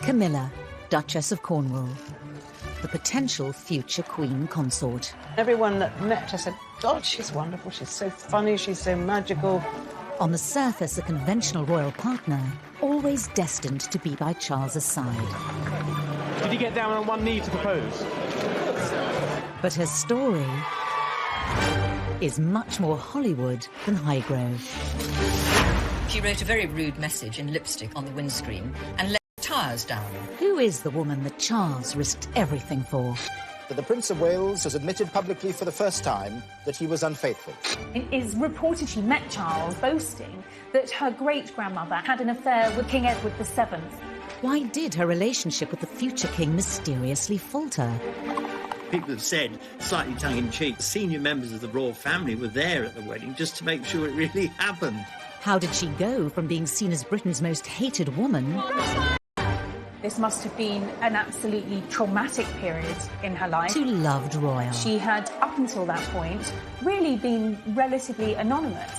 Camilla, Duchess of Cornwall, the potential future Queen Consort. Everyone that met her said, God, she's wonderful, she's so funny, she's so magical. On the surface, a conventional royal partner, always destined to be by Charles's side. Did he get down on one knee to propose? But her story is much more Hollywood than Highgrove. She wrote a very rude message in lipstick on the windscreen and let the tyres down. Who is the woman that Charles risked everything for? The Prince of Wales has admitted publicly for the first time that he was unfaithful. It is reported she met Charles boasting that her great-grandmother had an affair with King Edward VII. Why did her relationship with the future king mysteriously falter? People have said, slightly tongue-in-cheek, senior members of the royal family were there at the wedding just to make sure it really happened. How did she go from being seen as Britain's most hated woman? This must have been an absolutely traumatic period in her life. To loved royal. She had, up until that point, really been relatively anonymous.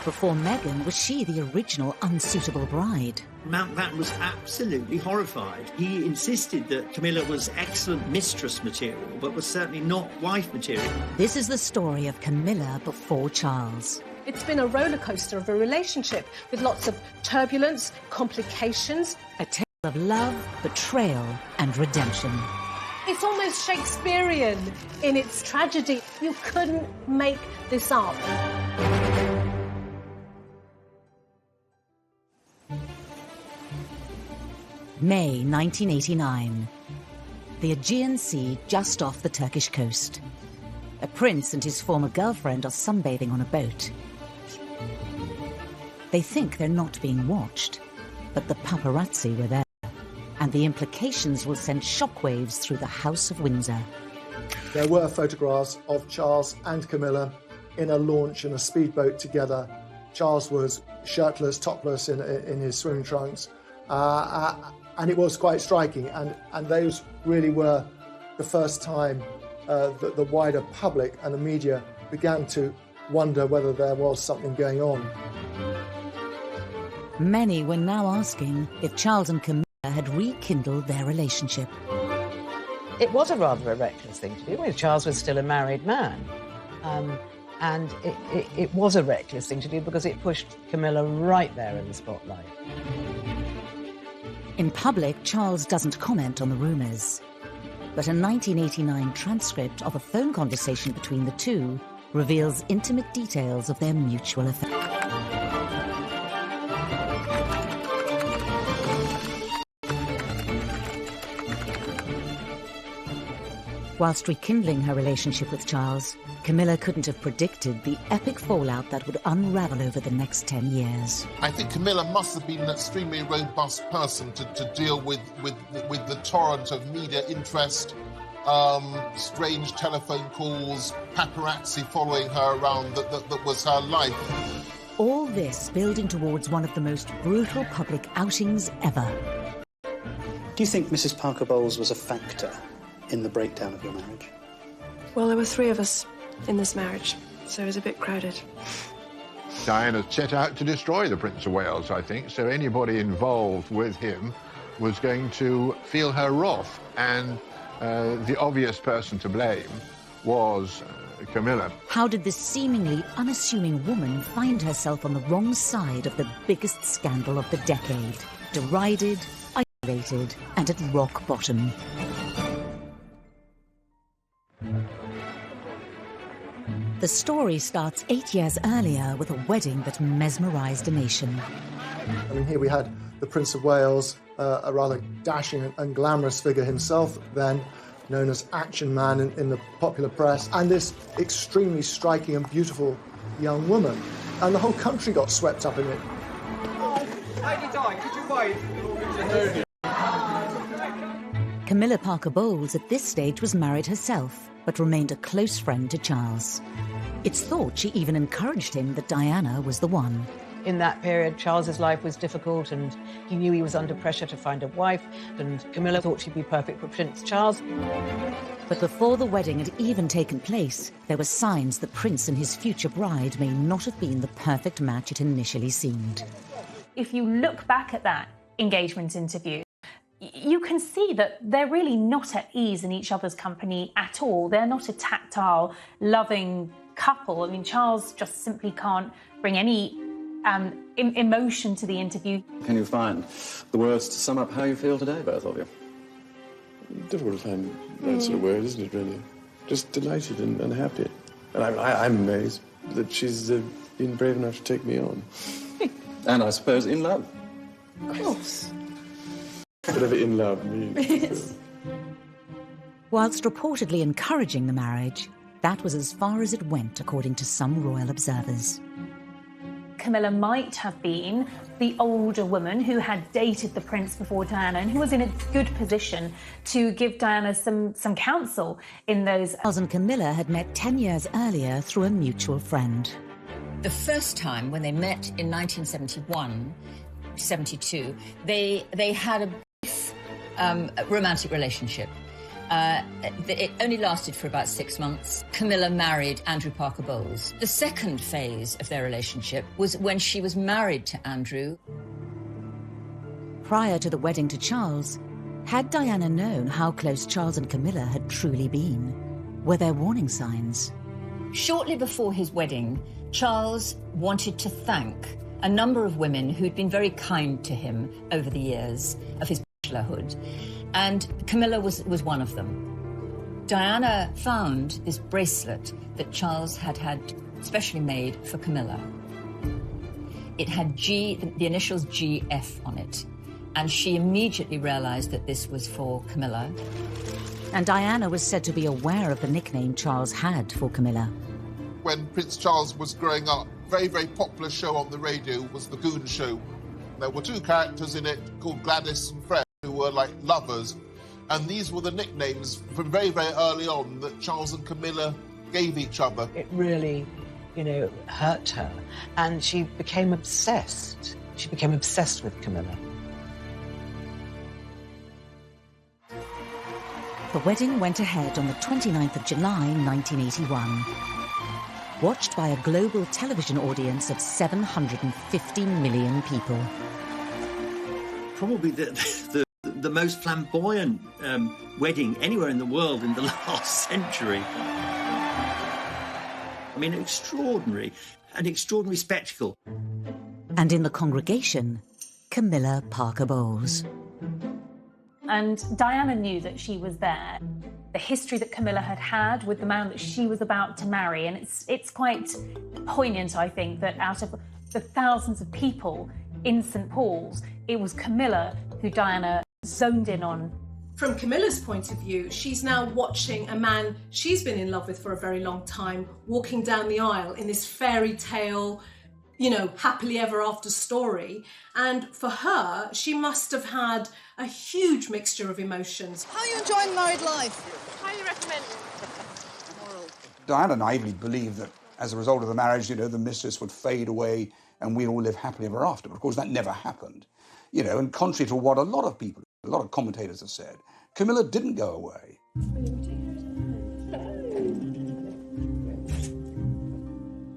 Before Meghan, was she the original unsuitable bride? Mountbatten was absolutely horrified. He insisted that Camilla was excellent mistress material, but was certainly not wife material. This is the story of Camilla before Charles. It's been a roller coaster of a relationship with lots of turbulence, complications. A tale of love, betrayal and redemption. It's almost Shakespearean in its tragedy. You couldn't make this up. May 1989. The Aegean Sea just off the Turkish coast. A prince and his former girlfriend are sunbathing on a boat. They think they're not being watched, but the paparazzi were there, and the implications will send shockwaves through the House of Windsor. There were photographs of Charles and Camilla in a launch in a speedboat together. Charles was shirtless, topless in his swimming trunks, and it was quite striking, and those really were the first time that the wider public and the media began to wonder whether there was something going on. Many were now asking if Charles and Camilla had rekindled their relationship. It was a rather a reckless thing to do. I mean, Charles was still a married man. And it was a reckless thing to do because it pushed Camilla right there in the spotlight. In public, Charles doesn't comment on the rumours. But a 1989 transcript of a phone conversation between the two reveals intimate details of their mutual affair. Whilst rekindling her relationship with Charles, Camilla couldn't have predicted the epic fallout that would unravel over the next 10 years. I think Camilla must have been an extremely robust person to deal with the torrent of media interest, strange telephone calls, paparazzi following her around that was her life. All this building towards one of the most brutal public outings ever. Do you think Mrs. Parker Bowles was a factor in the breakdown of your marriage? Well, there were 3 of us in this marriage, so it was a bit crowded. Diana set out to destroy the Prince of Wales, I think, so anybody involved with him was going to feel her wrath, and the obvious person to blame was Camilla. How did this seemingly unassuming woman find herself on the wrong side of the biggest scandal of the decade? Derided, isolated, and at rock bottom. The story starts 8 years earlier with a wedding that mesmerised a nation. I mean, here we had the Prince of Wales, a rather dashing and glamorous figure himself, then known as Action Man in the popular press, and this extremely striking and beautiful young woman. And the whole country got swept up in it. Lady Di, could you wait? Camilla Parker Bowles at this stage was married herself, but remained a close friend to Charles. It's thought she even encouraged him that Diana was the one. In that period, Charles's life was difficult and he knew he was under pressure to find a wife, and Camilla thought she'd be perfect for Prince Charles. But before the wedding had even taken place, there were signs the prince and his future bride may not have been the perfect match it initially seemed. If you look back at that engagement interview, you can see that they're really not at ease in each other's company at all. They're not a tactile, loving couple. I mean, Charles just simply can't bring any emotion to the interview. Can you find the words to sum up how you feel today, both of you? Difficult to find that sort of word, isn't it, really? Just delighted and happy. And I'm amazed that she's been brave enough to take me on. And I suppose in love. Of course. Whatever in love means. Whilst reportedly encouraging the marriage, that was as far as it went, according to some royal observers. Camilla might have been the older woman who had dated the prince before Diana and who was in a good position to give Diana some counsel in those... Charles and Camilla had met 10 years earlier through a mutual friend. The first time when they met in 1972, they had a brief romantic relationship. It only lasted for about 6 months. Camilla married Andrew Parker Bowles. The second phase of their relationship was when she was married to Andrew. Prior to the wedding to Charles, had Diana known how close Charles and Camilla had truly been? Were there warning signs? Shortly before his wedding, Charles wanted to thank a number of women who'd been very kind to him over the years of his bachelorhood. And Camilla was one of them. Diana found this bracelet that Charles had specially made for Camilla. It had the initials GF on it, and she immediately realised that this was for Camilla. And Diana was said to be aware of the nickname Charles had for Camilla. When Prince Charles was growing up, very, very popular show on the radio was The Goon Show. There were two characters in it called Gladys and Fred, who were like lovers, and these were the nicknames from very, very early on that Charles and Camilla gave each other. It really, hurt her, and she became obsessed. She became obsessed with Camilla. The wedding went ahead on the 29th of July, 1981. Watched by a global television audience of 750 million people. Probably the most flamboyant wedding anywhere in the world in the last century. I mean, an extraordinary spectacle. And in the congregation, Camilla Parker Bowles. And Diana knew that she was there. The history that Camilla had with the man that she was about to marry, and it's quite poignant, I think, that out of the thousands of people in St. Paul's, it was Camilla who Diana zoned in on. From Camilla's point of view, she's now watching a man she's been in love with for a very long time walking down the aisle in this fairy tale, happily ever after story. And for her, she must have had a huge mixture of emotions. How are you enjoying married life? Highly recommend. Diana naively believed that as a result of the marriage, the mistress would fade away and we'd all live happily ever after. But of course, that never happened. And contrary to what a lot of commentators have said, Camilla didn't go away.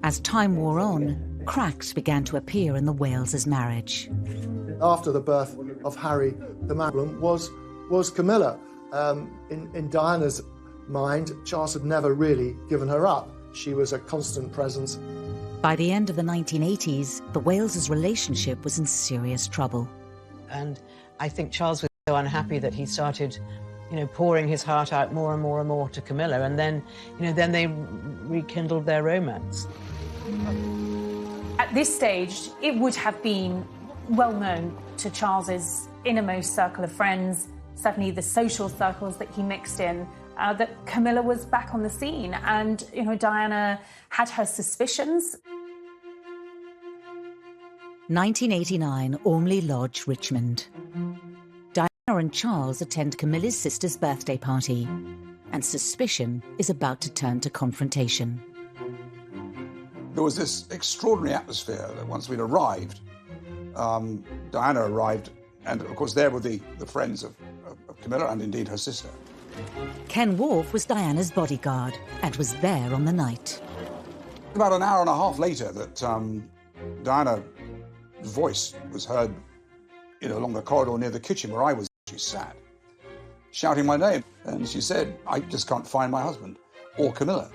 As time wore on, cracks began to appear in the Wales's marriage. After the birth of Harry, the problem was Camilla. In Diana's mind, Charles had never really given her up. She was a constant presence. By the end of the 1980s, the Wales's relationship was in serious trouble. And I think Charles was so unhappy that he started, pouring his heart out more and more and more to Camilla, and then they rekindled their romance. At this stage, it would have been well known to Charles's innermost circle of friends, certainly the social circles that he mixed in, that Camilla was back on the scene, and Diana had her suspicions. 1989, Ormley Lodge, Richmond. Diana and Charles attend Camilla's sister's birthday party, and suspicion is about to turn to confrontation. There was this extraordinary atmosphere that once we'd arrived, Diana arrived, and of course there were the friends of Camilla and indeed her sister. Ken Wharf was Diana's bodyguard and was there on the night. About an hour and a half later that Diana's voice was heard along the corridor near the kitchen where I was. She sat, shouting my name, and she said, I just can't find my husband, or Camilla.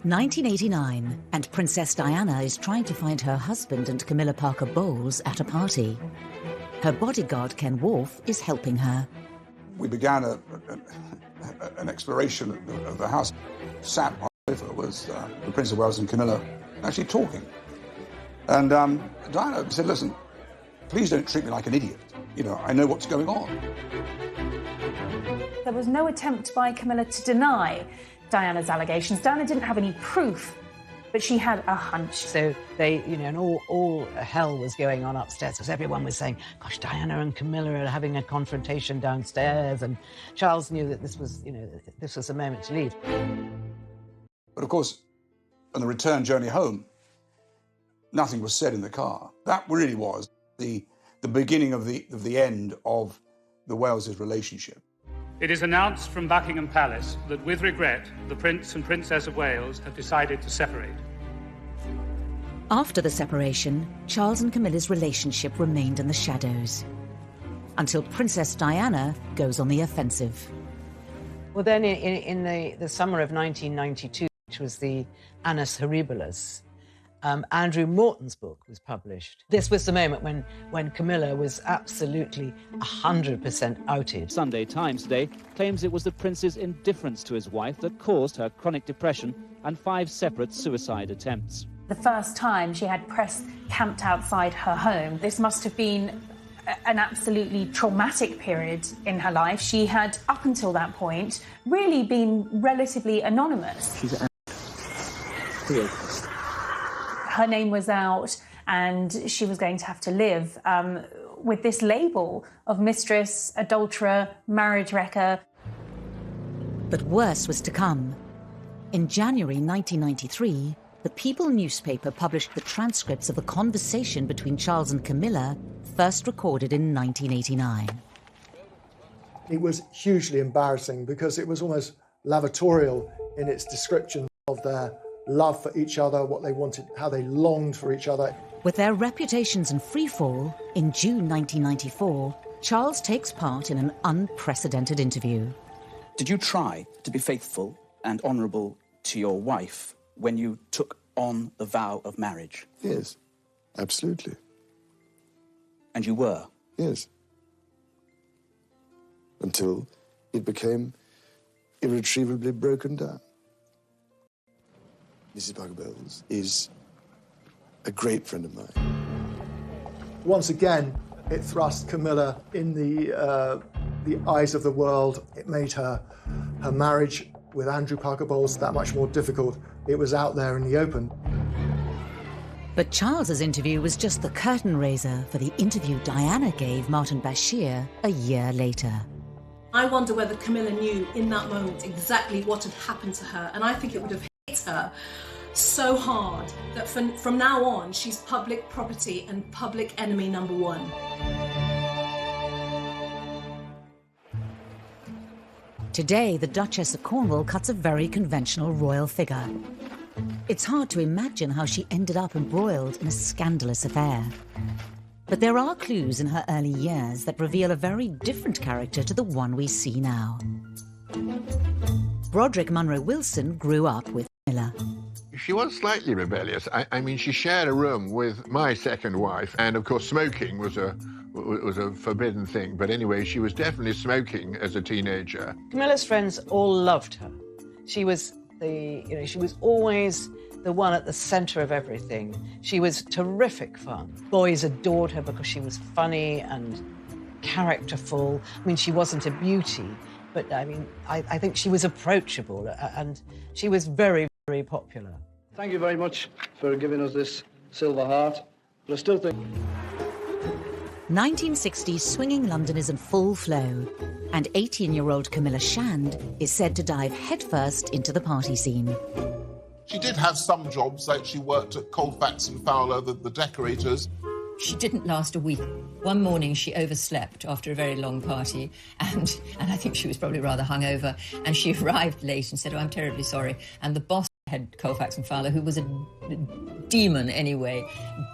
(1989), and Princess Diana is trying to find her husband and Camilla Parker Bowles at a party. Her bodyguard, Ken Worf, is helping her. We began an exploration of the house. Sat on the sofa was the Prince of Wales and Camilla actually talking. And Diana said, listen, please don't treat me like an idiot. You know, I know what's going on. There was no attempt by Camilla to deny Diana's allegations. Diana didn't have any proof, but she had a hunch. So they, you know, and all hell was going on upstairs because everyone was saying, gosh, Diana and Camilla are having a confrontation downstairs. And Charles knew that this was, you know, this was the moment to leave. But of course, on the return journey home, nothing was said in the car. That really was the beginning of the end of the Wales' relationship. It is announced from Buckingham Palace that, with regret, the Prince and Princess of Wales have decided to separate. After the separation, Charles and Camilla's relationship remained in the shadows, until Princess Diana goes on the offensive. Well, then in the summer of 1992, which was the Annus Horribilis, Andrew Morton's book was published. This was the moment when Camilla was absolutely 100% outed. Sunday Times today claims it was the prince's indifference to his wife that caused her chronic depression and 5 separate suicide attempts. The first time she had press camped outside her home, this must have been an absolutely traumatic period in her life. She had, up until that point, really been relatively anonymous. She's her name was out and she was going to have to live with this label of mistress, adulterer, marriage wrecker. But worse was to come. In January 1993, the People newspaper published the transcripts of a conversation between Charles and Camilla, first recorded in 1989. It was hugely embarrassing because it was almost lavatorial in its description of their love for each other, what they wanted, how they longed for each other. With their reputations in freefall, in June 1994, Charles takes part in an unprecedented interview. Did you try to be faithful and honourable to your wife when you took on the vow of marriage? Yes, absolutely. And you were? Yes. Until it became irretrievably broken down. Mrs. Parker Bowles is a great friend of mine. Once again, it thrust Camilla in the eyes of the world. It made her marriage with Andrew Parker Bowles that much more difficult. It was out there in the open. But Charles's interview was just the curtain raiser for the interview Diana gave Martin Bashir a year later. I wonder whether Camilla knew in that moment exactly what had happened to her, and I think it would have hit her so hard that from now on, she's public property and public enemy number one. Today, the Duchess of Cornwall cuts a very conventional royal figure. It's hard to imagine how she ended up embroiled in a scandalous affair. But there are clues in her early years that reveal a very different character to the one we see now. Broderick Munro Wilson grew up with Camilla. She was slightly rebellious. I mean, she shared a room with my second wife, and of course smoking was a forbidden thing. But anyway, she was definitely smoking as a teenager. Camilla's friends all loved her. She was she was always the one at the centre of everything. She was terrific fun. Boys adored her because she was funny and characterful. I mean, she wasn't a beauty, but I mean, I think she was approachable, and she was very, very popular. Thank you very much for giving us this Silver Heart, but I still think... 1960s swinging London is in full flow, and 18-year-old Camilla Shand is said to dive headfirst into the party scene. She did have some jobs, like she worked at Colfax and Fowler, the decorators. She didn't last a week. One morning she overslept after a very long party, and I think she was probably rather hungover, and she arrived late and said, "Oh, I'm terribly sorry." And the boss Head Colfax and Fowler, who was a demon anyway,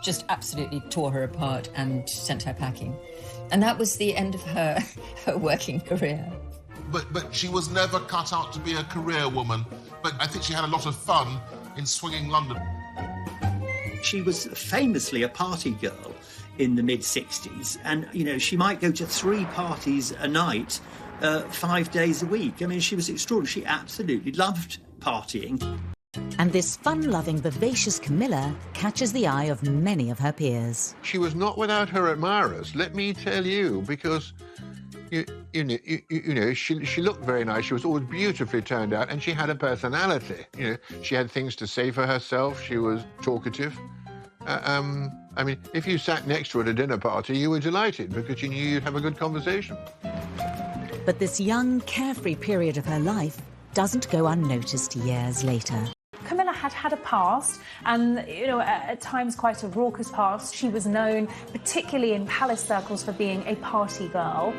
just absolutely tore her apart and sent her packing. And that was the end of her working career. But she was never cut out to be a career woman. But I think she had a lot of fun in swinging London. She was famously a party girl in the mid-60s, and, you know, she might go to 3 parties a night, 5 days a week. I mean, she was extraordinary. She absolutely loved partying. And this fun-loving, vivacious Camilla catches the eye of many of her peers. She was not without her admirers, let me tell you, because you know, she looked very nice. She was always beautifully turned out, and she had a personality. You know, she had things to say for herself. She was talkative. I mean, if you sat next to her at a dinner party, you were delighted because you knew you'd have a good conversation. But this young, carefree period of her life doesn't go unnoticed years later. Camilla had a past, and, you know, at times quite a raucous past. She was known, particularly in palace circles, for being a party girl.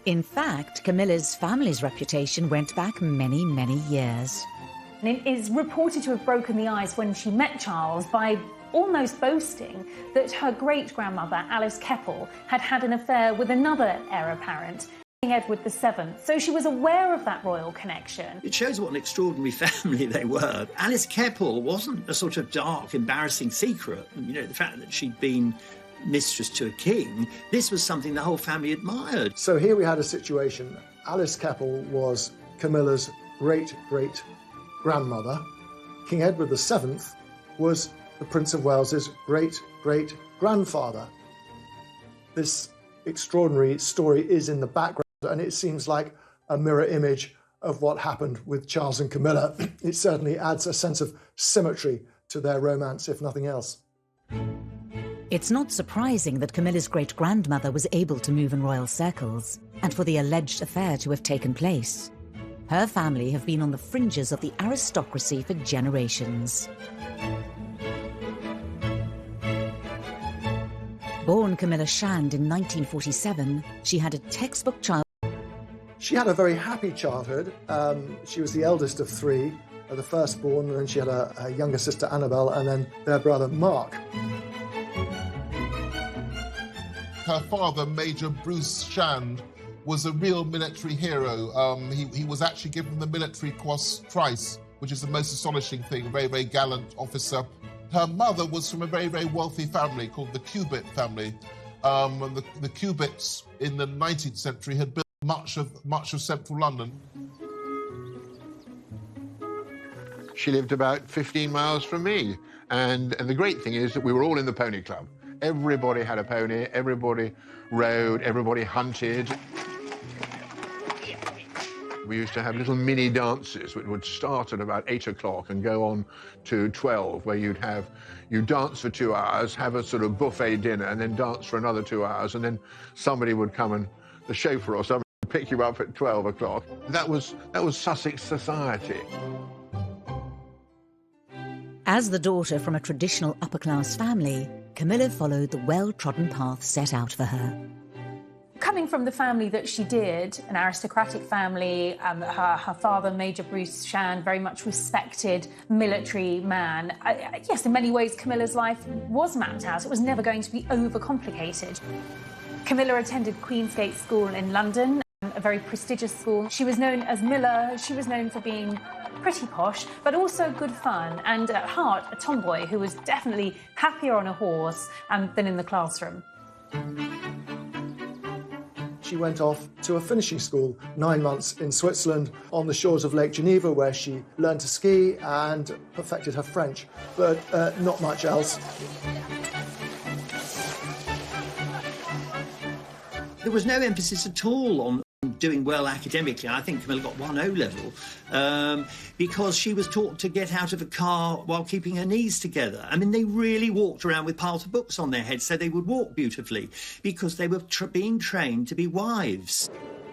In fact, Camilla's family's reputation went back many, many years. And it is reported to have broken the ice when she met Charles by almost boasting that her great-grandmother, Alice Keppel, had had an affair with another heir apparent, King Edward VII. So she was aware of that royal connection. It shows what an extraordinary family they were. Alice Keppel wasn't a sort of dark, embarrassing secret. You know, the fact that she'd been mistress to a king, this was something the whole family admired. So here we had a situation. Alice Keppel was Camilla's great-great-grandmother. King Edward VII was the Prince of Wales's great-great-grandfather. This extraordinary story is in the background, and it seems like a mirror image of what happened with Charles and Camilla. It certainly adds a sense of symmetry to their romance, if nothing else. It's not surprising that Camilla's great-grandmother was able to move in royal circles, and for the alleged affair to have taken place. Her family have been on the fringes of the aristocracy for generations. Born Camilla Shand in 1947, she had a textbook childhood. She had a very happy childhood. She was the eldest of 3, the firstborn, and then she had a younger sister, Annabelle, and then their brother, Mark. Her father, Major Bruce Shand, was a real military hero. He was actually given the Military Cross twice, which is the most astonishing thing, a very, very gallant officer. Her mother was from a very, very wealthy family called the Cubitt family. And the Cubitts in the 19th century had built much of central London. She lived about 15 miles from me. And the great thing is that we were all in the pony club. Everybody had a pony, everybody rode, everybody hunted. We used to have little mini dances which would start at about 8 o'clock and go on to 12, where you'd dance for 2 hours, have a sort of buffet dinner, and then dance for another 2 hours, and then somebody would come, and the chauffeur or somebody would pick you up at 12 o'clock. That was Sussex society. As the daughter from a traditional upper-class family, Camilla followed the well-trodden path set out for her. Coming from the family that she did, an aristocratic family, her father, Major Bruce Shand, very much respected military man. Yes, in many ways, Camilla's life was mapped out. It was never going to be overcomplicated. Camilla attended Queensgate School in London, a very prestigious school. She was known as Miller. She was known for being pretty posh, but also good fun, and at heart, a tomboy who was definitely happier on a horse than in the classroom. She went off to a finishing school, 9 months in Switzerland, on the shores of Lake Geneva, where she learned to ski and perfected her French, but not much else. There was no emphasis at all on doing well academically. I think Camilla got 1 O-level because she was taught to get out of a car while keeping her knees together. I mean, they really walked around with piles of books on their heads so they would walk beautifully because they were being trained to be wives.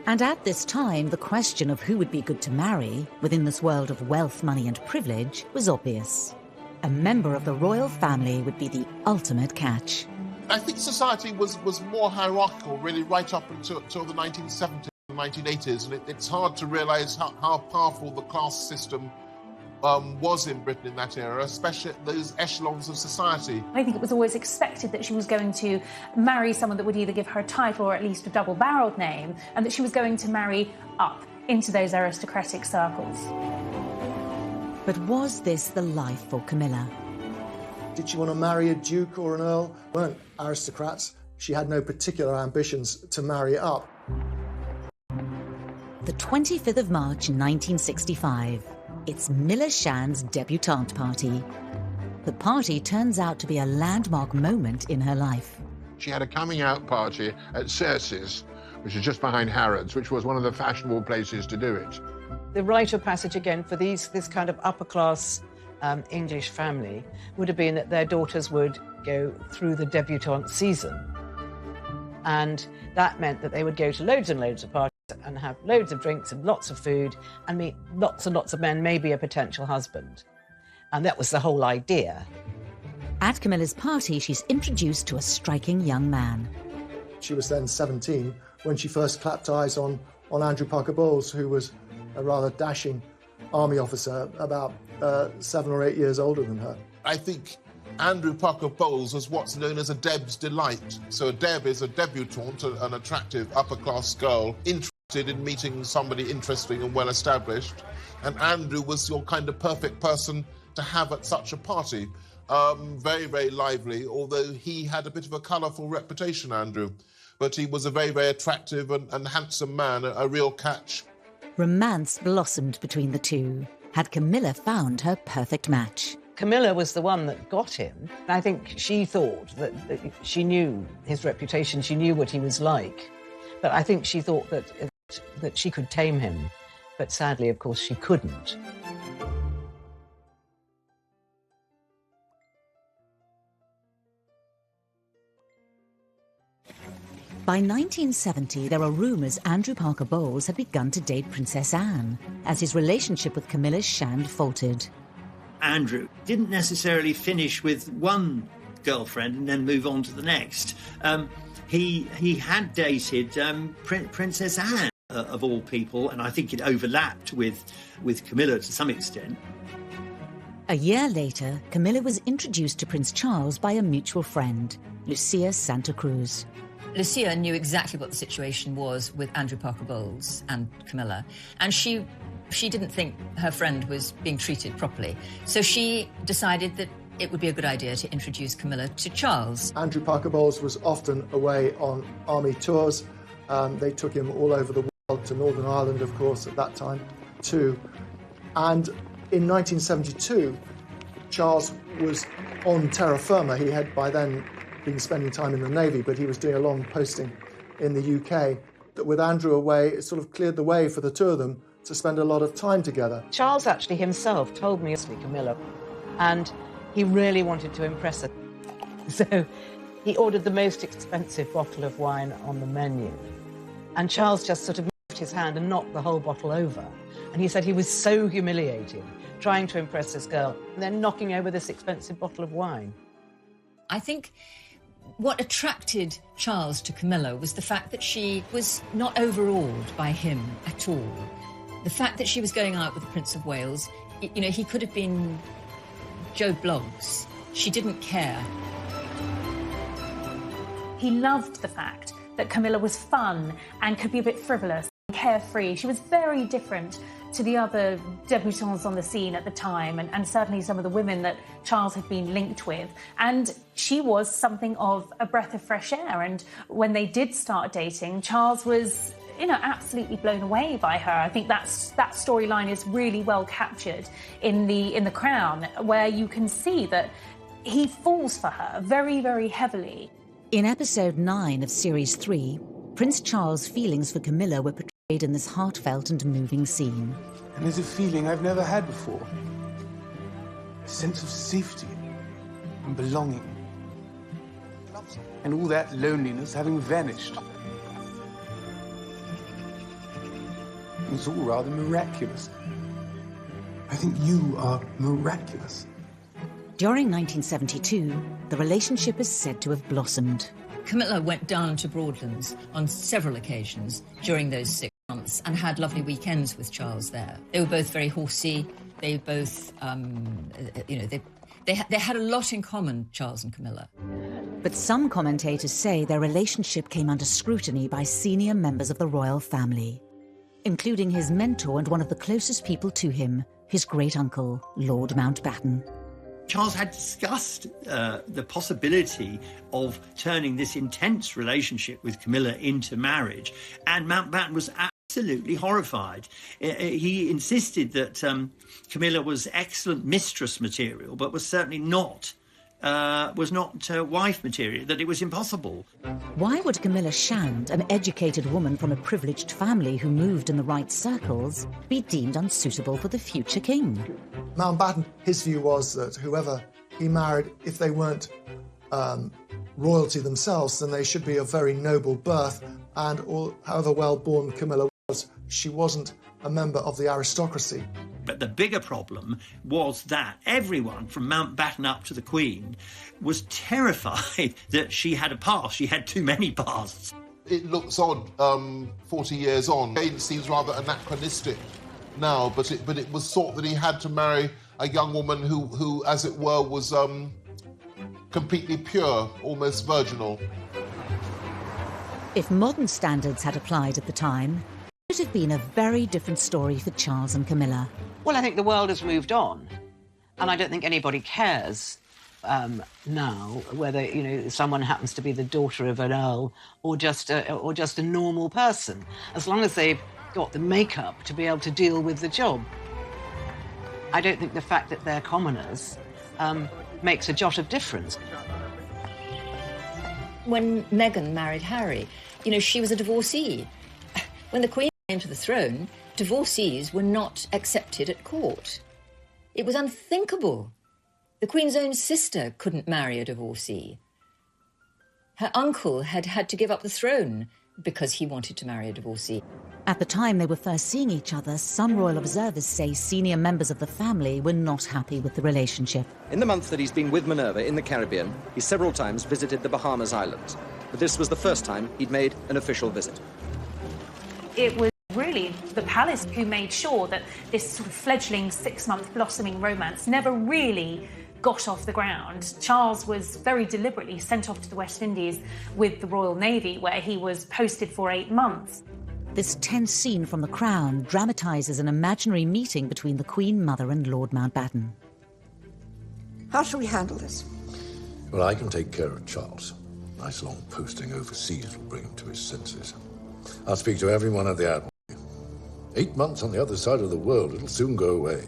And at this time, the question of who would be good to marry within this world of wealth, money and privilege was obvious. A member of the royal family would be the ultimate catch. I think society was more hierarchical, really, right up until the 1970s. 1980s, and it's hard to realise how powerful the class system was in Britain in that era, especially at those echelons of society. I think it was always expected that she was going to marry someone that would either give her a title or at least a double-barrelled name, and that she was going to marry up into those aristocratic circles. But was this the life for Camilla? Did she want to marry a duke or an earl? Weren't aristocrats. She had no particular ambitions to marry up. The 25th of March 1965. It's Camilla Shand's debutante party. The party turns out to be a landmark moment in her life. She had a coming-out party at Cersei's, which is just behind Harrods, which was one of the fashionable places to do it. The rite of passage, again, for this kind of upper-class English family would have been that their daughters would go through the debutante season. And that meant that they would go to loads and loads of parties and have loads of drinks and lots of food and meet lots and lots of men, maybe a potential husband. And that was the whole idea. At Camilla's party, she's introduced to a striking young man. She was then 17 when she first clapped eyes on Andrew Parker Bowles, who was a rather dashing army officer, about 7 or 8 years older than her. I think Andrew Parker Bowles was what's known as a Deb's delight. So a Deb is a debutante, an attractive upper-class girl, interested in meeting somebody interesting and well-established. And Andrew was your kind of perfect person to have at such a party. Very, very lively, although he had a bit of a colourful reputation, Andrew. But he was a very, very attractive and handsome man, a real catch. Romance blossomed between the two. Had Camilla found her perfect match? Camilla was the one that got him. I think she thought that she knew his reputation, she knew what he was like. But I think she thought that she could tame him. But sadly, of course, she couldn't. By 1970, there were rumours Andrew Parker Bowles had begun to date Princess Anne, as his relationship with Camilla Shand faltered. Andrew didn't necessarily finish with one girlfriend and then move on to the next. He had dated Princess Anne, of all people, and I think it overlapped with Camilla to some extent. A year later, Camilla was introduced to Prince Charles by a mutual friend, Lucia Santa Cruz. Lucia knew exactly what the situation was with Andrew Parker Bowles and Camilla, and she didn't think her friend was being treated properly. So she decided that it would be a good idea to introduce Camilla to Charles. Andrew Parker Bowles was often away on army tours. They took him all over the world, to Northern Ireland, of course, at that time, too. And in 1972, Charles was on terra firma. He had by then been spending time in the Navy, but he was doing a long posting in the UK. That with Andrew away, it sort of cleared the way for the two of them to spend a lot of time together. Charles actually himself told me, Camilla, and he really wanted to impress her. So he ordered the most expensive bottle of wine on the menu. And Charles just sort of moved his hand and knocked the whole bottle over. And he said he was so humiliated trying to impress this girl and then knocking over this expensive bottle of wine. I think what attracted Charles to Camilla was the fact that she was not overawed by him at all. The fact that she was going out with the Prince of Wales, you know, he could have been Joe Bloggs. She didn't care. He loved the fact that Camilla was fun and could be a bit frivolous, carefree. She was very different to the other debutantes on the scene at the time, and certainly some of the women that Charles had been linked with. And she was something of a breath of fresh air. And when they did start dating, Charles was, you know, absolutely blown away by her. I think that storyline is really well captured in the Crown, where you can see that he falls for her very, very heavily. In episode 9 of series 3, Prince Charles' feelings for Camilla were portrayed in this heartfelt and moving scene. And there's a feeling I've never had before. A sense of safety and belonging. And all that loneliness having vanished. It's all rather miraculous. I think you are miraculous. During 1972, the relationship is said to have blossomed. Camilla went down to Broadlands on several occasions during those 6 months and had lovely weekends with Charles there. They were both very horsey. They both, they had a lot in common, Charles and Camilla. But some commentators say their relationship came under scrutiny by senior members of the royal family, including his mentor and one of the closest people to him, his great-uncle, Lord Mountbatten. Charles had discussed the possibility of turning this intense relationship with Camilla into marriage, and Mountbatten was absolutely horrified. He insisted that Camilla was excellent mistress material, but was certainly not wife material, that it was impossible. Why would Camilla Shand, an educated woman from a privileged family who moved in the right circles, be deemed unsuitable for the future king? Mountbatten, his view was that whoever he married, if they weren't royalty themselves, then they should be of very noble birth, and however well-born Camilla was, she wasn't a member of the aristocracy. But the bigger problem was that everyone from Mountbatten up to the Queen was terrified that she had a past. She had too many pasts. It looks odd 40 years on. It seems rather anachronistic now, but it was thought that he had to marry a young woman who as it were, was completely pure, almost virginal. If modern standards had applied at the time, it would have been a very different story for Charles and Camilla. Well, I think the world has moved on, and I don't think anybody cares now whether someone happens to be the daughter of an earl or just a normal person, as long as they've got the makeup to be able to deal with the job. I don't think the fact that they're commoners makes a jot of difference. When Meghan married Harry, she was a divorcee. When the Queen came to the throne, divorcees were not accepted at court. It was unthinkable. The Queen's own sister couldn't marry a divorcee. Her uncle had had to give up the throne because he wanted to marry a divorcee. At the time they were first seeing each other, some royal observers say senior members of the family were not happy with the relationship. In the month that he's been with Minerva in the Caribbean, he several times visited the Bahamas Islands. But this was the first time he'd made an official visit. It was really the palace who made sure that this sort of fledgling 6-month blossoming romance never really got off the ground. Charles was very deliberately sent off to the West Indies with the Royal Navy, where he was posted for 8 months. This tense scene from The Crown dramatises an imaginary meeting between the Queen Mother and Lord Mountbatten. How shall we handle this? Well, I can take care of Charles. Nice long posting overseas will bring him to his senses. I'll speak to everyone at the Admiralty. 8 months on the other side of the world, it'll soon go away.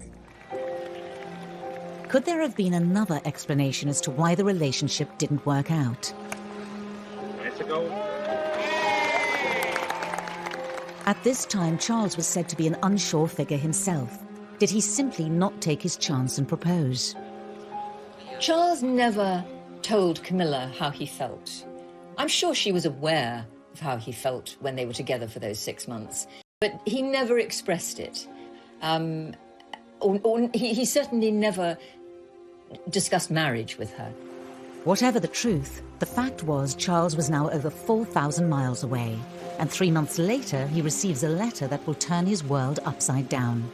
Could there have been another explanation as to why the relationship didn't work out? At this time, Charles was said to be an unsure figure himself. Did he simply not take his chance and propose? Charles never told Camilla how he felt. I'm sure she was aware of how he felt when they were together for those 6 months, but he never expressed it. He certainly never discussed marriage with her. Whatever the truth, the fact was Charles was now over 4,000 miles away, and 3 months later he receives a letter that will turn his world upside down.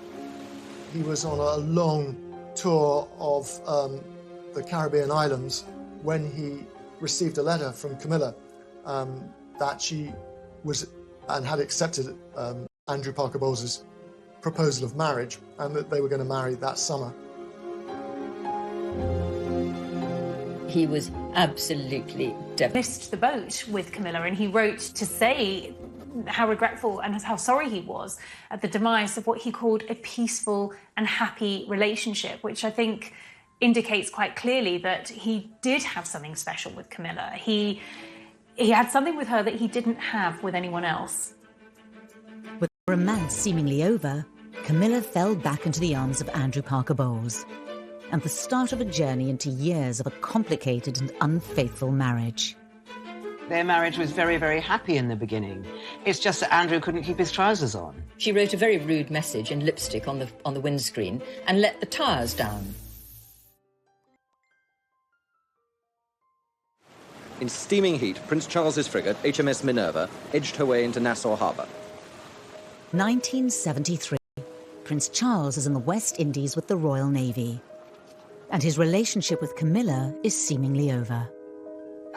He was on a long tour of the Caribbean islands when he received a letter from Camilla that she was and had accepted Andrew Parker Bowles's proposal of marriage, and that they were going to marry that summer. He was absolutely devastated. Missed the boat with Camilla, and he wrote to say how regretful and how sorry he was at the demise of what he called a peaceful and happy relationship, which I think indicates quite clearly that he did have something special with Camilla. He had something with her that he didn't have with anyone else. With romance seemingly over, Camilla fell back into the arms of Andrew Parker Bowles, and the start of a journey into years of a complicated and unfaithful marriage. Their marriage was very, very happy in the beginning. It's just that Andrew couldn't keep his trousers on. She wrote a very rude message in lipstick on the windscreen and let the tires down. In steaming heat, Prince Charles's frigate, HMS Minerva, edged her way into Nassau Harbour. 1973. Prince Charles is in the West Indies with the Royal Navy, and his relationship with Camilla is seemingly over.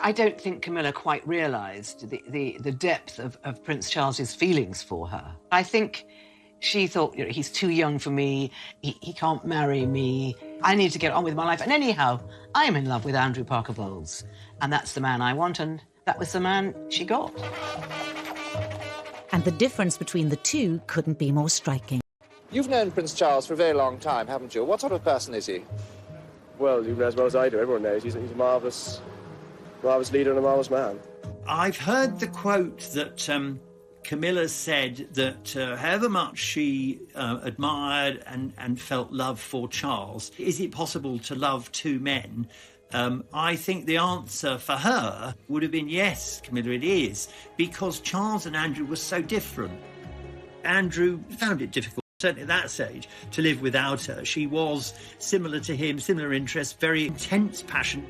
I don't think Camilla quite realised the depth of Prince Charles's feelings for her. I think she thought, you know, he's too young for me, he can't marry me, I need to get on with my life. And anyhow, I'm in love with Andrew Parker Bowles, and that's the man I want, and that was the man she got. And the difference between the two couldn't be more striking. You've known Prince Charles for a very long time, haven't you? What sort of person is he? Well, you know as well as I do. Everyone knows he's a marvellous leader and a marvellous man. I've heard the quote that Camilla said that however much she admired and felt love for Charles, is it possible to love two men? I think the answer for her would have been yes, Camilla, it is, because Charles and Andrew were so different. Andrew found it difficult, certainly at that stage, to live without her. She was similar to him, similar interests, very intense passion.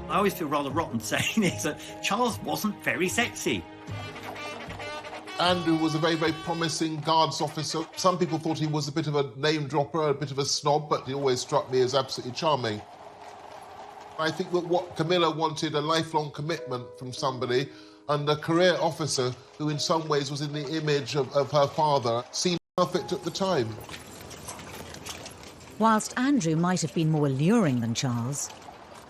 I always feel rather rotten saying this, that Charles wasn't very sexy. Andrew was a very, very promising guards officer. Some people thought he was a bit of a name dropper, a bit of a snob, but he always struck me as absolutely charming. I think that what Camilla wanted, a lifelong commitment from somebody, and a career officer who in some ways was in the image of her father, seemed perfect at the time. Whilst Andrew might have been more alluring than Charles,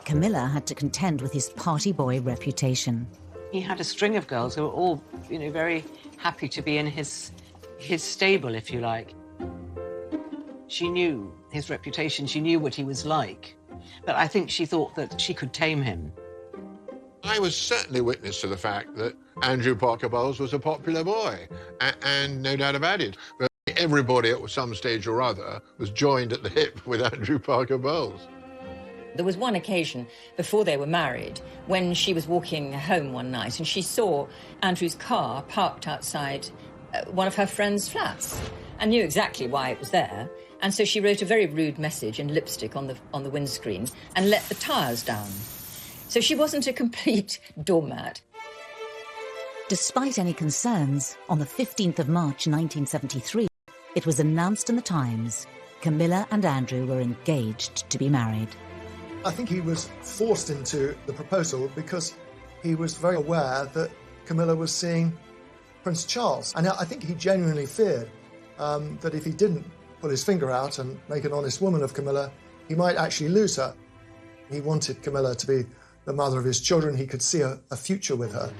Camilla had to contend with his party boy reputation. He had a string of girls who were all, you know, very happy to be in his stable, if you like. She knew his reputation, she knew what he was like, but I think she thought that she could tame him. I was certainly witness to the fact that Andrew Parker Bowles was a popular boy, and no doubt about it. But everybody at some stage or other was joined at the hip with Andrew Parker Bowles. There was one occasion before they were married when she was walking home one night and she saw Andrew's car parked outside one of her friend's flats and knew exactly why it was there. And so she wrote a very rude message in lipstick on the windscreen and let the tyres down. So she wasn't a complete doormat. Despite any concerns, on the 15th of March 1973, it was announced in the Times Camilla and Andrew were engaged to be married. I think he was forced into the proposal because he was very aware that Camilla was seeing Prince Charles. And I think he genuinely feared that if he didn't pull his finger out and make an honest woman of Camilla, he might actually lose her. He wanted Camilla to be the mother of his children. He could see a future with her.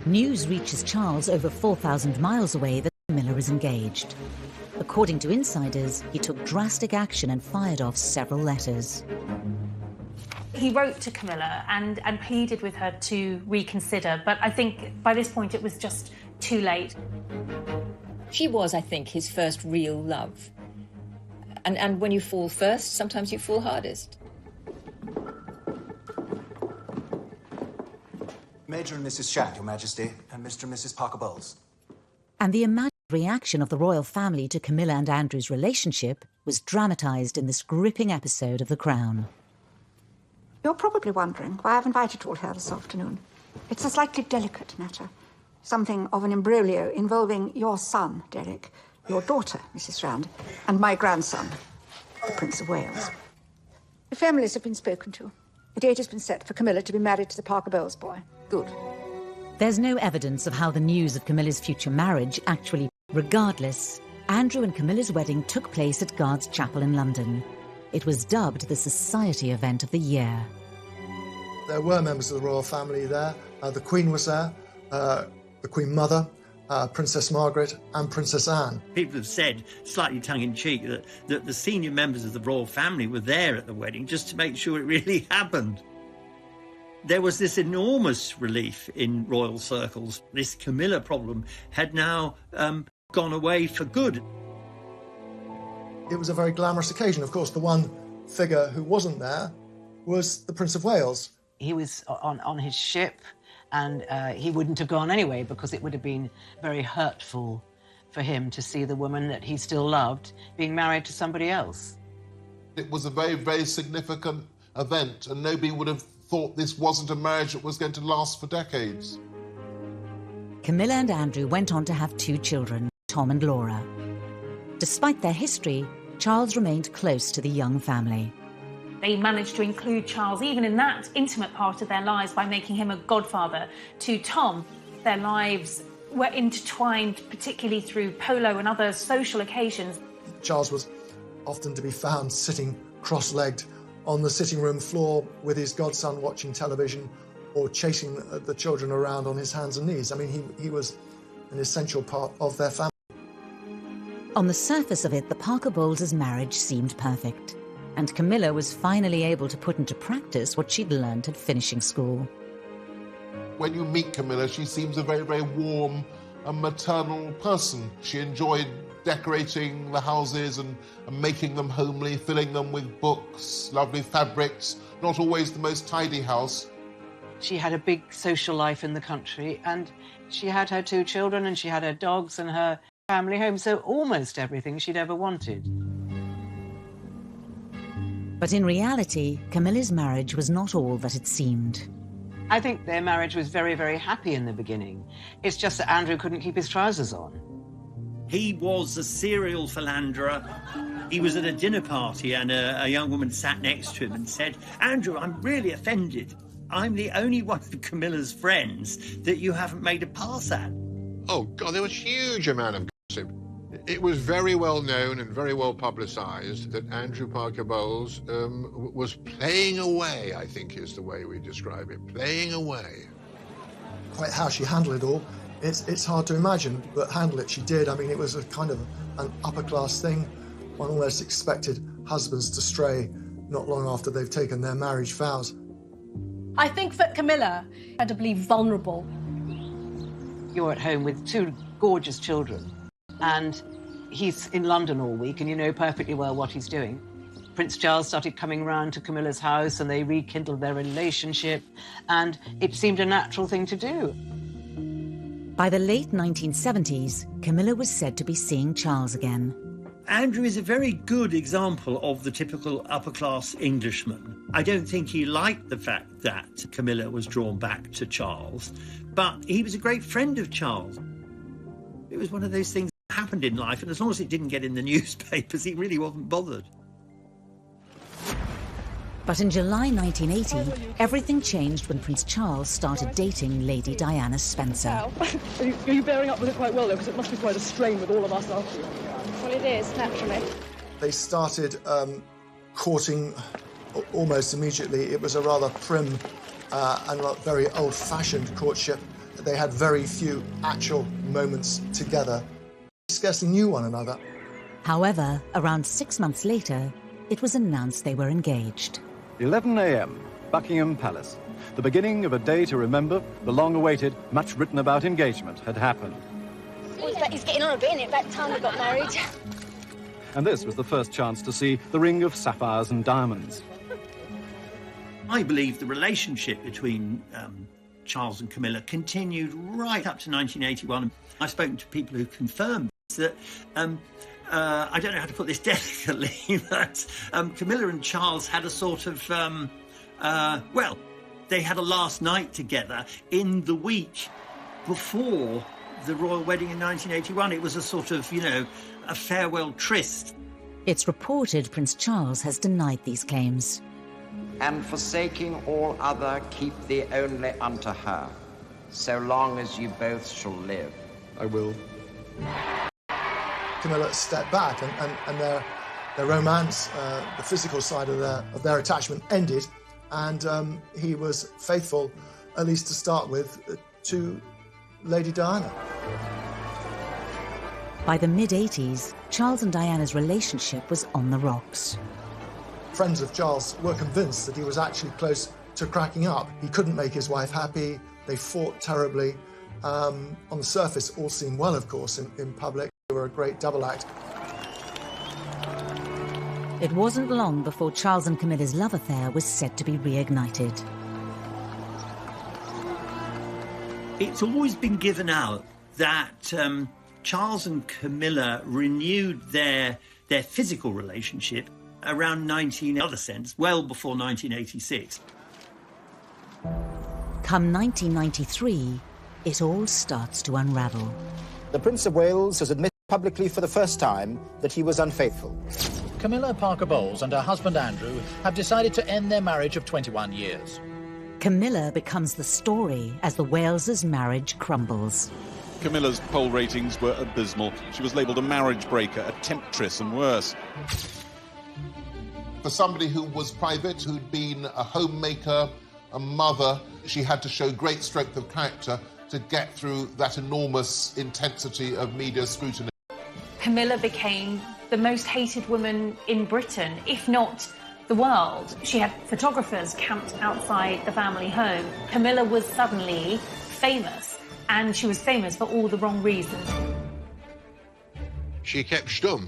News reaches Charles over 4,000 miles away that Camilla is engaged. According to insiders, he took drastic action and fired off several letters. He wrote to Camilla and pleaded with her to reconsider, but I think by this point it was just too late. She was, I think, his first real love. And when you fall first, sometimes you fall hardest. Major and Mrs. Shand, Your Majesty, and Mr. and Mrs. Parker Bowles. And the imagined reaction of the royal family to Camilla and Andrew's relationship was dramatised in this gripping episode of The Crown. You're probably wondering why I've invited you all here this afternoon. It's a slightly delicate matter. Something of an imbroglio involving your son, Derek, your daughter, Mrs. Shand, and my grandson, the Prince of Wales. The families have been spoken to. The date has been set for Camilla to be married to the Parker Bowles boy. Good. There's no evidence of how the news of Camilla's future marriage actually... Regardless, Andrew and Camilla's wedding took place at Guards Chapel in London. It was dubbed the Society Event of the Year. There were members of the royal family there. The Queen was there, the Queen Mother, Princess Margaret and Princess Anne. People have said, slightly tongue-in-cheek, that the senior members of the royal family were there at the wedding just to make sure it really happened. There was this enormous relief in royal circles. This Camilla problem had now gone away for good. It was a very glamorous occasion. Of course, the one figure who wasn't there was the Prince of Wales. He was on his ship, and he wouldn't have gone anyway because it would have been very hurtful for him to see the woman that he still loved being married to somebody else. It was a very, very significant event, and nobody would have thought this wasn't a marriage that was going to last for decades. Camilla and Andrew went on to have 2 children, Tom and Laura. Despite their history, Charles remained close to the young family. They managed to include Charles even in that intimate part of their lives by making him a godfather to Tom. Their lives were intertwined, particularly through polo and other social occasions. Charles was often to be found sitting cross-legged on the sitting room floor with his godson watching television or chasing the children around on his hands and knees. I mean, he was an essential part of their family. On the surface of it, the Parker Bowles' marriage seemed perfect, and Camilla was finally able to put into practice what she'd learned at finishing school. When you meet Camilla, she seems a very, very warm and maternal person. She enjoyed decorating the houses and making them homely, filling them with books, lovely fabrics, not always the most tidy house. She had a big social life in the country, and she had her 2 children, and she had her dogs and her family home, so almost everything she'd ever wanted. But in reality, Camilla's marriage was not all that it seemed. I think their marriage was very, very happy in the beginning. It's just that Andrew couldn't keep his trousers on. He was a serial philanderer. He was at a dinner party and a young woman sat next to him and said, "Andrew, I'm really offended. I'm the only one of Camilla's friends that you haven't made a pass at." Oh, God, there was a huge amount of gossip. It was very well known and very well publicised that Andrew Parker Bowles was playing away, I think is the way we describe it, playing away. Quite how she handled it all, it's hard to imagine, but handle it she did. I mean, it was a kind of an upper-class thing. One almost expected husbands to stray not long after they've taken their marriage vows. I think for Camilla, incredibly vulnerable. You're at home with 2 gorgeous children, and he's in London all week, and you know perfectly well what he's doing. Prince Charles started coming round to Camilla's house, and they rekindled their relationship, and it seemed a natural thing to do. By the late 1970s, Camilla was said to be seeing Charles again. Andrew is a very good example of the typical upper-class Englishman. I don't think he liked the fact that Camilla was drawn back to Charles, but he was a great friend of Charles. It was one of those things that happened in life, and as long as it didn't get in the newspapers, he really wasn't bothered. But in July 1980, everything changed when Prince Charles started dating Lady Diana Spencer. Are you bearing up with it quite well, though? Because it must be quite a strain with all of us after you. Well, it is, naturally. They started courting almost immediately. It was a rather prim and very old-fashioned courtship. They had very few actual moments together. They scarcely knew one another. However, around 6 months later, it was announced they were engaged. 11 a.m., Buckingham Palace. The beginning of a day to remember. The long-awaited, much written about engagement had happened. He's getting on a bit, isn't it? About time we got married. And this was the first chance to see the ring of sapphires and diamonds. I believe the relationship between Charles and Camilla continued right up to 1981. I've spoken to people who confirmed that, I don't know how to put this delicately, but Camilla and Charles had a sort of, well, they had a last night together in the week before the royal wedding in 1981. It was a sort of, you know, a farewell tryst. It's reported Prince Charles has denied these claims. And forsaking all other, keep thee only unto her, so long as you both shall live. I will. Camilla stepped back and their romance, the physical side of their attachment ended, and he was faithful, at least to start with, to Lady Diana. By the mid-80s, Charles and Diana's relationship was on the rocks. Friends of Charles were convinced that he was actually close to cracking up. He couldn't make his wife happy. They fought terribly. On the surface, all seemed well, of course. In public, they were a great double act. It wasn't long before Charles and Camilla's love affair was said to be reignited. It's always been given out that Charles and Camilla renewed their physical relationship around well before 1986. Come 1993, it all starts to unravel. The Prince of Wales has admitted publicly for the first time that he was unfaithful. Camilla Parker Bowles and her husband Andrew have decided to end their marriage of 21 years. Camilla becomes the story as the Wales's marriage crumbles. Camilla's poll ratings were abysmal. She was labelled a marriage breaker, a temptress and worse. For somebody who was private, who'd been a homemaker, a mother, she had to show great strength of character to get through that enormous intensity of media scrutiny. Camilla became the most hated woman in Britain, if not the world. She had photographers camped outside the family home. Camilla was suddenly famous, and she was famous for all the wrong reasons. She kept stum,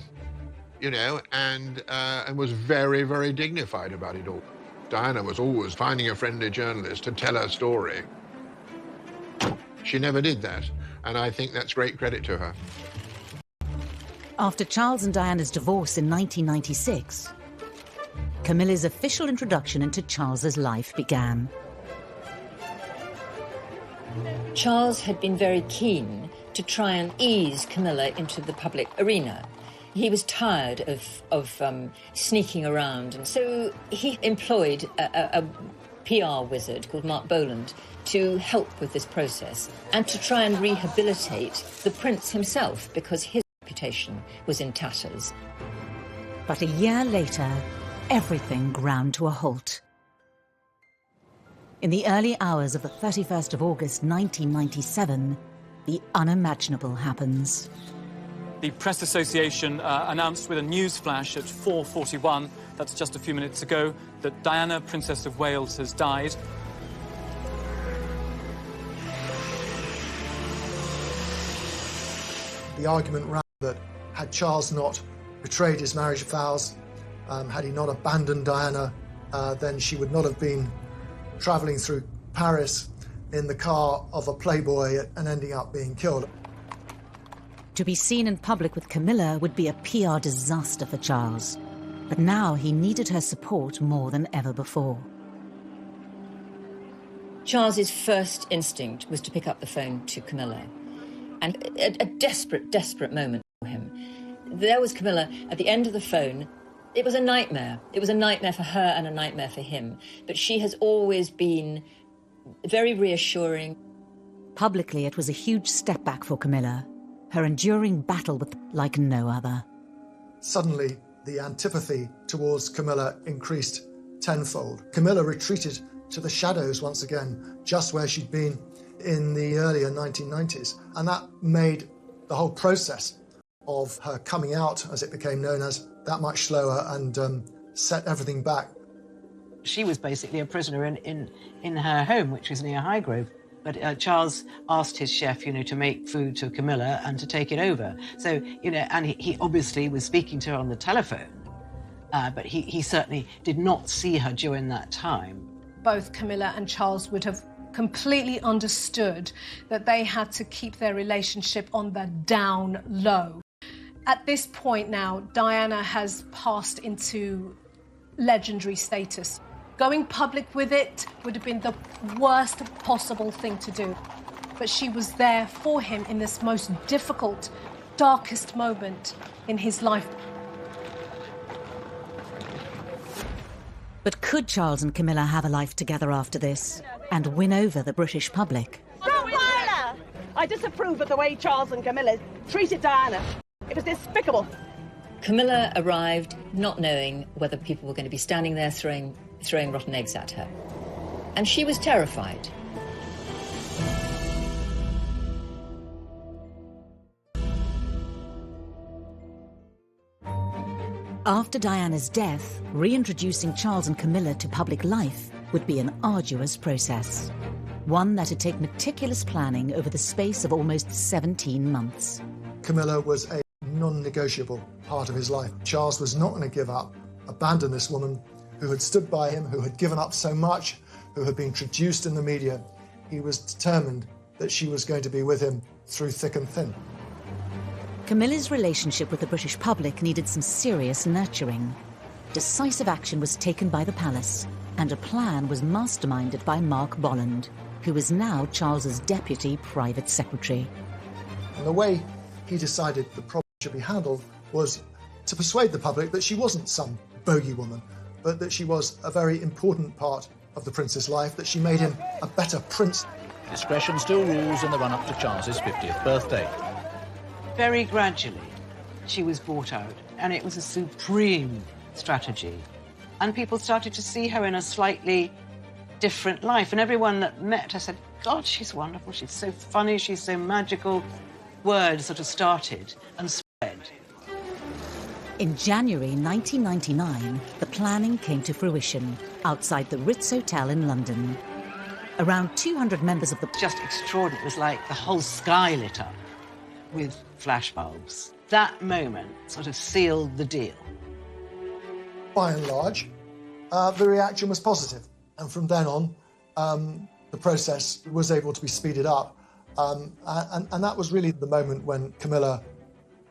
you know, and was very, very dignified about it all. Diana was always finding a friendly journalist to tell her story. She never did that, and I think that's great credit to her. After Charles and Diana's divorce in 1996, Camilla's official introduction into Charles's life began. Charles had been very keen to try and ease Camilla into the public arena. He was tired of sneaking around, and so he employed a PR wizard called Mark Boland to help with this process and to try and rehabilitate the prince himself, because his reputation was in tatters. But a year later, everything ground to a halt. In the early hours of the 31st of August 1997, the unimaginable happens. The Press Association announced with a news flash at 4:41, that's just a few minutes ago, that Diana, Princess of Wales, has died. The argument ran that had Charles not betrayed his marriage vows, had he not abandoned Diana, then she would not have been travelling through Paris in the car of a playboy and ending up being killed. To be seen in public with Camilla would be a PR disaster for Charles. But now he needed her support more than ever before. Charles's first instinct was to pick up the phone to Camilla. And a desperate, desperate moment for him. There was Camilla at the end of the phone. It was a nightmare. It was a nightmare for her and a nightmare for him. But she has always been very reassuring. Publicly, it was a huge step back for Camilla. Her enduring battle with like no other. Suddenly, the antipathy towards Camilla increased tenfold. Camilla retreated to the shadows once again, just where she'd been in the earlier 1990s. And that made the whole process of her coming out, as it became known as, that much slower and set everything back. She was basically a prisoner in her home, which was near Highgrove. But Charles asked his chef, to make food to Camilla and to take it over. So, and he obviously was speaking to her on the telephone, but he certainly did not see her during that time. Both Camilla and Charles would have completely understood that they had to keep their relationship on the down low. At this point now, Diana has passed into legendary status. Going public with it would have been the worst possible thing to do. But she was there for him in this most difficult, darkest moment in his life. But could Charles and Camilla have a life together after this and win over the British public? I disapprove of the way Charles and Camilla treated Diana. It was despicable. Camilla arrived not knowing whether people were going to be standing there throwing rotten eggs at her. And she was terrified. After Diana's death, reintroducing Charles and Camilla to public life would be an arduous process. One that'd take meticulous planning over the space of almost 17 months. Camilla was a non-negotiable part of his life. Charles was not going to give up, abandon this woman who had stood by him, who had given up so much, who had been traduced in the media. He was determined that she was going to be with him through thick and thin. Camilla's relationship with the British public needed some serious nurturing. Decisive action was taken by the palace, and a plan was masterminded by Mark Boland. who was now Charles's deputy private secretary. And the way he decided the problem should be handled was to persuade the public that she wasn't some bogey woman, but that she was a very important part of the prince's life, that she made him a better prince. Discretion still rules in the run-up to Charles's 50th birthday. Very gradually, she was bought out, and it was a supreme strategy. And people started to see her in a slightly different life. And everyone that met her said, God, she's wonderful, she's so funny, she's so magical. Word sort of started and spread. In January 1999, the planning came to fruition outside the Ritz Hotel in London. Around 200 members of the... Just extraordinary. It was like the whole sky lit up with flashbulbs. That moment sort of sealed the deal. By and large, the reaction was positive. And from then on, the process was able to be speeded up. And that was really the moment when Camilla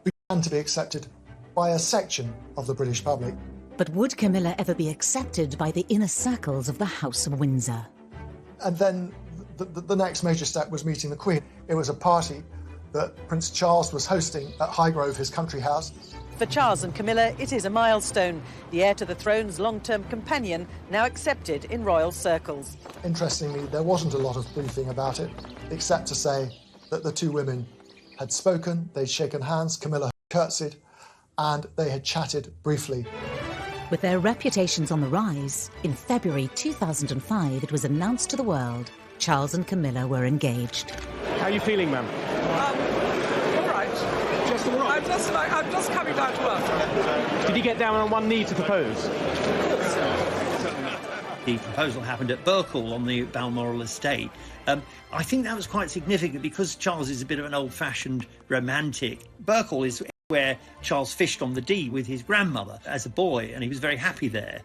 began to be accepted by a section of the British public. But would Camilla ever be accepted by the inner circles of the House of Windsor? And then the next major step was meeting the Queen. It was a party that Prince Charles was hosting at Highgrove, his country house. For Charles and Camilla, it is a milestone. The heir to the throne's long-term companion, now accepted in royal circles. Interestingly, there wasn't a lot of briefing about it, except to say that the two women had spoken, they'd shaken hands, Camilla had curtsied, and they had chatted briefly. With their reputations on the rise, in February 2005, it was announced to the world Charles and Camilla were engaged. How are you feeling, ma'am? All right. Just all right? I'm just coming down to earth. Did you get down on one knee to propose? The proposal happened at Burkle on the Balmoral estate. I think that was quite significant because Charles is a bit of an old-fashioned romantic. Burkle is where Charles fished on the Dee with his grandmother as a boy, and he was very happy there.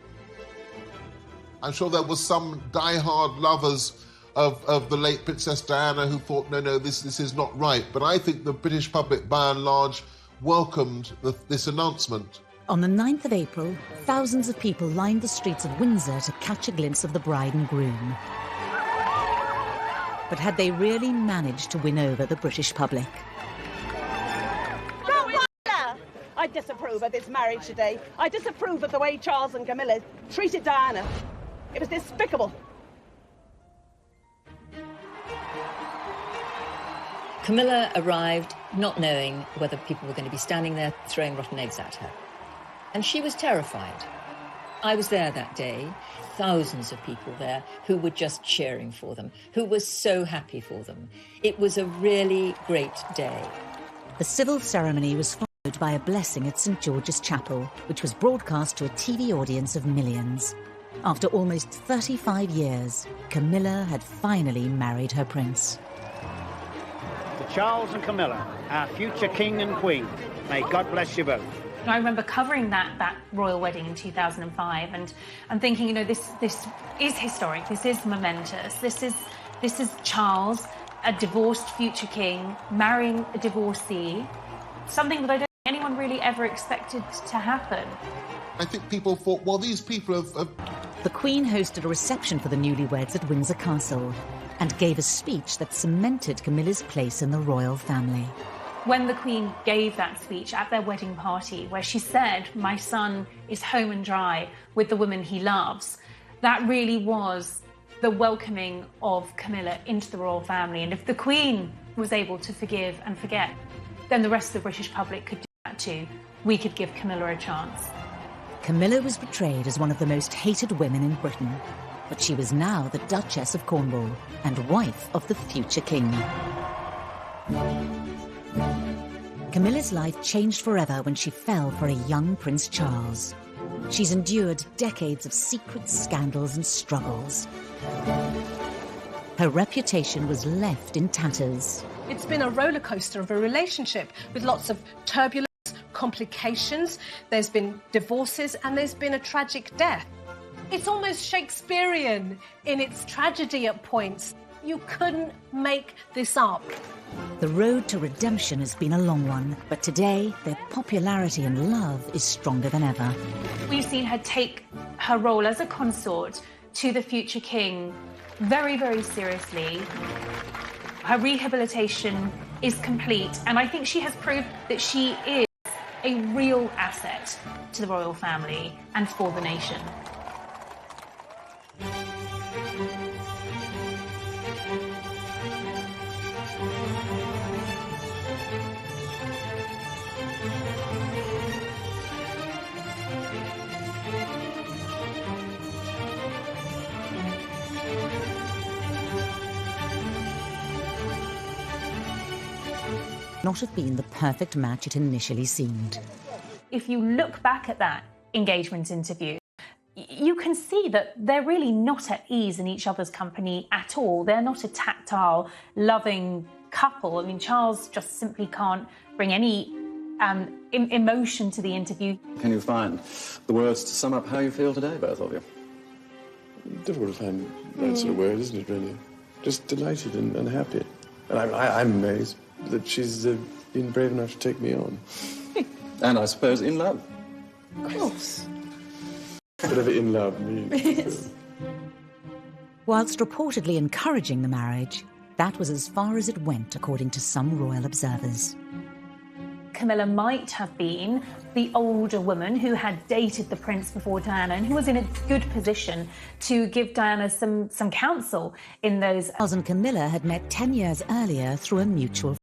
I'm sure there was some die-hard lovers of the late Princess Diana who thought, no, this is not right. But I think the British public, by and large, welcomed this announcement. On the 9th of April, thousands of people lined the streets of Windsor to catch a glimpse of the bride and groom. But had they really managed to win over the British public? I disapprove of this marriage today. I disapprove of the way Charles and Camilla treated Diana. It was despicable. Camilla arrived not knowing whether people were going to be standing there throwing rotten eggs at her. And she was terrified. I was there that day, thousands of people there who were just cheering for them, who were so happy for them. It was a really great day. The civil ceremony was followed by a blessing at St. George's Chapel, which was broadcast to a TV audience of millions. After almost 35 years, Camilla had finally married her prince. To Charles and Camilla, our future king and queen, may God bless you both. I remember covering that royal wedding in 2005 and thinking, this is historic, this is momentous, this is Charles, a divorced future king, marrying a divorcee, something that I don't think anyone really ever expected to happen. I think people thought, well, these people have... The Queen hosted a reception for the newlyweds at Windsor Castle and gave a speech that cemented Camilla's place in the royal family. When the Queen gave that speech at their wedding party, where she said, "My son is home and dry with the woman he loves," that really was the welcoming of Camilla into the royal family. And if the Queen was able to forgive and forget, then the rest of the British public could do that too. We could give Camilla a chance. Camilla was portrayed as one of the most hated women in Britain, but she was now the Duchess of Cornwall and wife of the future king. Camilla's life changed forever when she fell for a young Prince Charles. She's endured decades of secret scandals and struggles. Her reputation was left in tatters. It's been a roller coaster of a relationship with lots of turbulence, complications. There's been divorces and there's been a tragic death. It's almost Shakespearean in its tragedy at points. You couldn't make this up. The road to redemption has been a long one, but today their popularity and love is stronger than ever. We've seen her take her role as a consort to the future king very, very seriously. Her rehabilitation is complete, and I think she has proved that she is a real asset to the royal family and for the nation. Not have been the perfect match it initially seemed. If you look back at that engagement interview, you can see that they're really not at ease in each other's company at all. They're not a tactile, loving couple. I mean, Charles just simply can't bring any emotion to the interview. Can you find the words to sum up how you feel today, both of you? Difficult to find that sort of word, isn't it, really? Just delighted and happy. And I'm amazed that she's been brave enough to take me on. And I suppose in love. Of course. Whatever in love means. Whilst reportedly encouraging the marriage, that was as far as it went, according to some royal observers. Camilla might have been the older woman who had dated the prince before Diana and who was in a good position to give Diana some counsel in those. Charles and Camilla had met 10 years earlier through a mutual